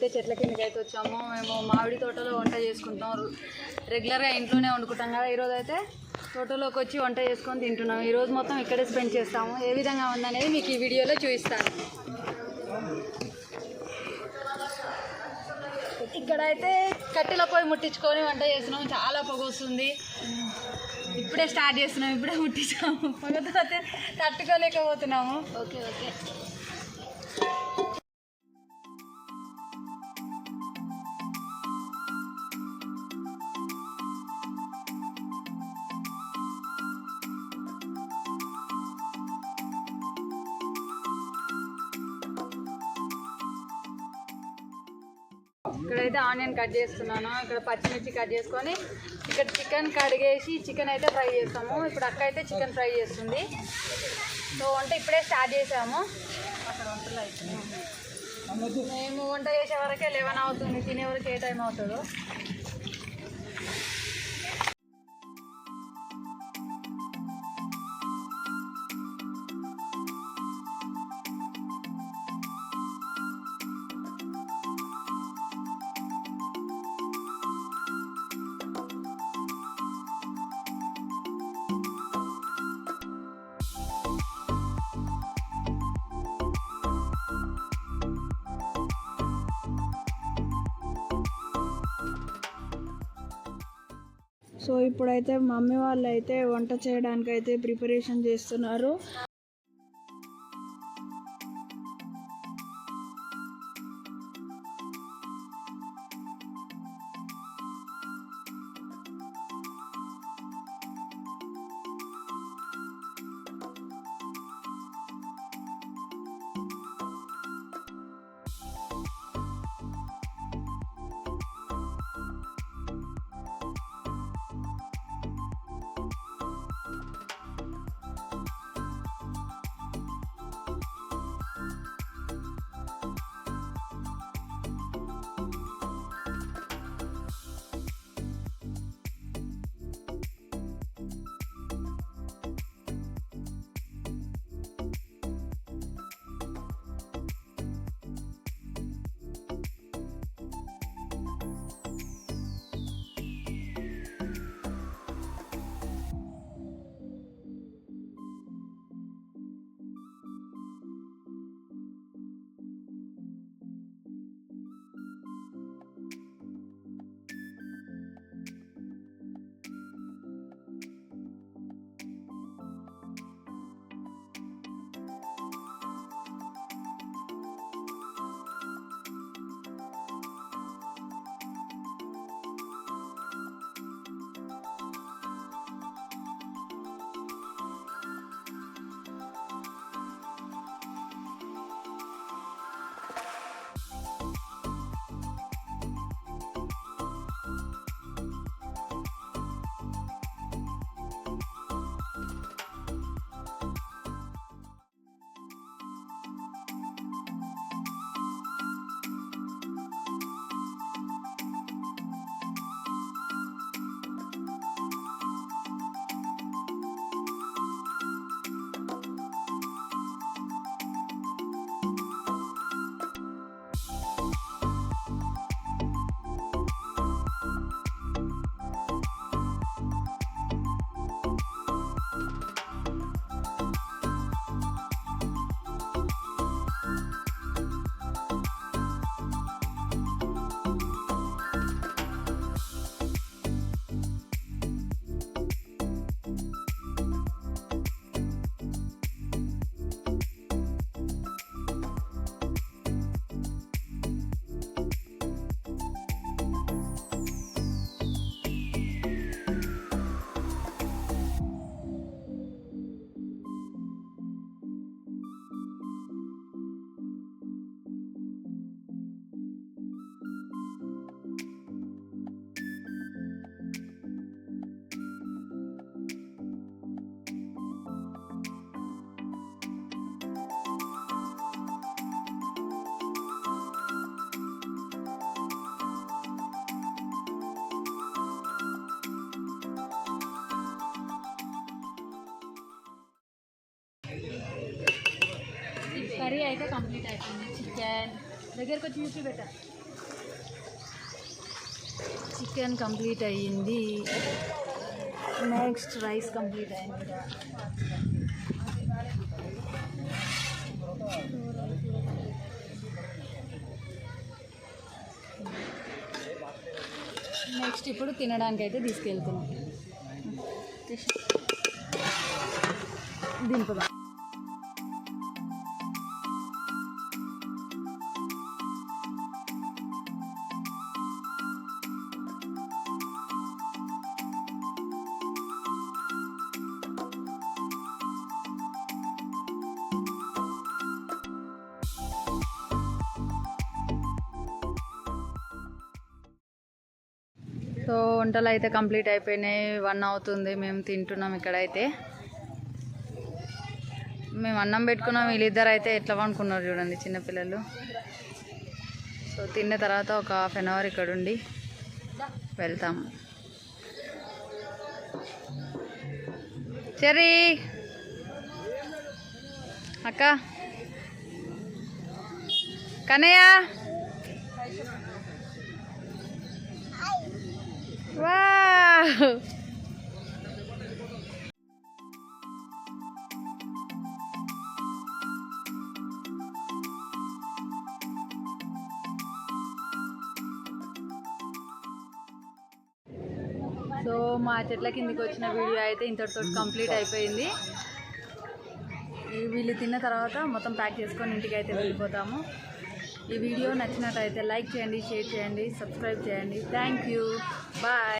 అయితే చెట్ల కిందకి అయితే వచ్చాము. మేము మామిడి తోటలో వంట చేసుకుంటాం. రెగ్యులర్గా ఇంట్లోనే వండుకుంటాం కదా. ఈరోజు అయితే తోటలోకి వచ్చి వంట చేసుకొని తింటున్నాం. ఈరోజు మొత్తం ఇక్కడే స్పెండ్ చేస్తాము. ఏ విధంగా ఉందనేది మీకు ఈ వీడియోలో చూపిస్తాను. ఇక్కడైతే కట్టెల పొయ్యి ముట్టించుకొని వంట చేస్తున్నాం. చాలా పొగ వస్తుంది. ఇప్పుడే స్టార్ట్ చేస్తున్నాం, ఇప్పుడే ముట్టించాము. పొగతో అయితే తట్టుకోలేకపోతున్నాము. ఓకే. ఇక్కడైతే ఆనియన్ కట్ చేస్తున్నాను. ఇక్కడ పచ్చిమిర్చి కట్ చేసుకొని ఇక్కడ చికెన్ కడిగేసి చికెన్ అయితే ఫ్రై చేస్తాము. ఇప్పుడు అక్క అయితే చికెన్ ఫ్రై చేస్తుంది. సో వంట ఇప్పుడే స్టార్ట్ చేసాము. అక్కడ వంటలు అవుతున్నాయి. మేము వంట చేసే వరకే 11 అవుతుంది. తినే వరకు ఏ టైం అవుతుందో. సో ఇప్పుడైతే మమ్మీ వాళ్ళు అయితే వంట చేయడానికి అయితే ప్రిపరేషన్ చేస్తున్నారు. కర్రీ అయితే కంప్లీట్ అయిపోయింది. చికెన్ దగ్గరకు వచ్చి చూసి పెట్టా. చికెన్ కంప్లీట్ అయ్యింది. నెక్స్ట్ రైస్ కంప్లీట్ అయింది. నెక్స్ట్ ఇప్పుడు తినడానికి అయితే తీసుకెళ్తున్నాం. దింపుదా సో వంటలు అయితే కంప్లీట్ అయిపోయినాయి. 1 అవుతుంది, మేము తింటున్నాం. ఇక్కడైతే మేము అన్నం పెట్టుకున్నాం. వీళ్ళిద్దరు అయితే ఎట్లా అనుకున్నారు చూడండి, చిన్నపిల్లలు. సో తిన్న తర్వాత ఒక 1/2 అవర్ ఇక్కడ ఉండి వెళ్తాము. చెర్రీ అక్క, కన్నయ్య, వావ్ సో మా చెట్ల కిందికి వచ్చిన వీడియో అయితే ఇంతటితో కంప్లీట్ అయిపోయింది. వీళ్ళు తిన్న తర్వాత మొత్తం ప్యాక్ చేసుకొని ఇంటికి అయితే వెళ్ళిపోతాము. ఈ వీడియో నచ్చినట్టయితే లైక్ చేయండి, షేర్ చేయండి, సబ్స్క్రైబ్ చేయండి. Thank you, bye.